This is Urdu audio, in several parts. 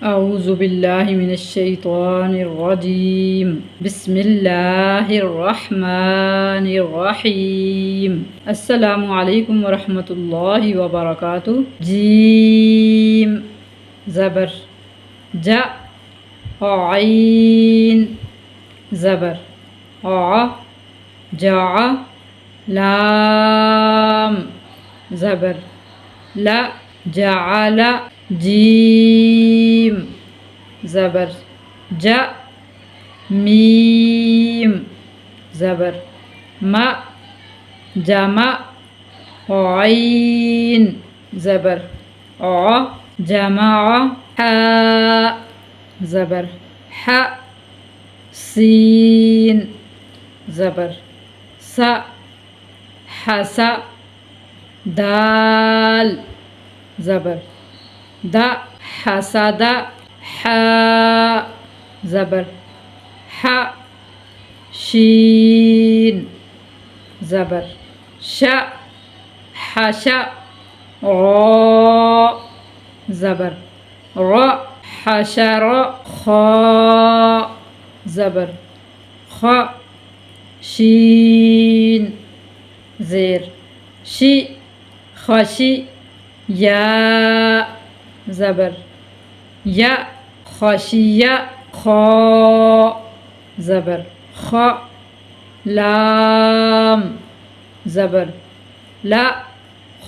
أعوذ بالله من الشيطان الرجيم. بسم الله الرحمن الرحيم. السلام عليكم ورحمة الله وبركاته. جيم زبر جاء عين زبر ع جاء لام زبر لا جعل جيم زبر جاء ميم زبر ما جمع عين زبر ع جمع حاء زبر ح سين زبر س حس دال زبر د حسد حاء زبر ح شين زبر ش حش را زبر را حشر خاء زبر خ شين زير شي خشي يا زبر يا خشية خاء زبر خ لام زبر لا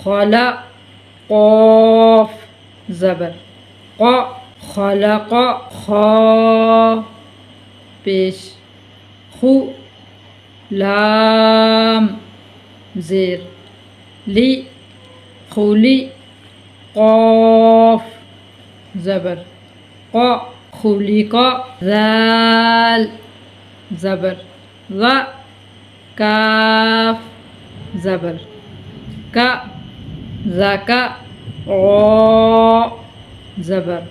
خلا قاف زبر ق خلق خا پیش خو لام زیر لی خولی قاف زبر قا خلق ذال زبر ظ كاف زبر ك ذك را زبر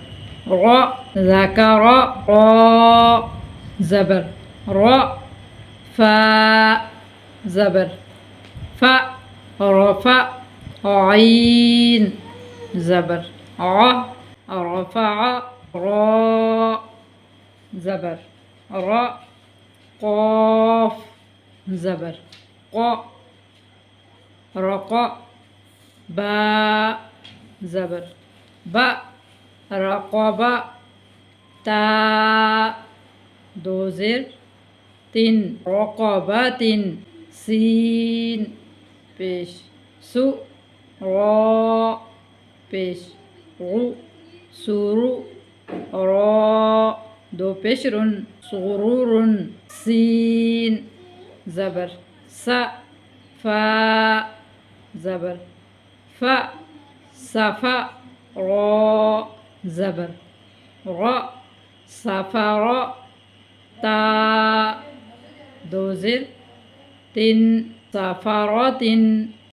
را ذكر را زبر را فاء زبر ف رفع عين زبر ع رفع را زبر را قاف زبر ق رق با زبر ب رقب تا دو زیر تین رقبت سین پیش سو را پیش رو سورو را دو پیش رون سرور سین زبر س فا زبر ف صفا را زبر را سفر تا دو زیر تین سفرات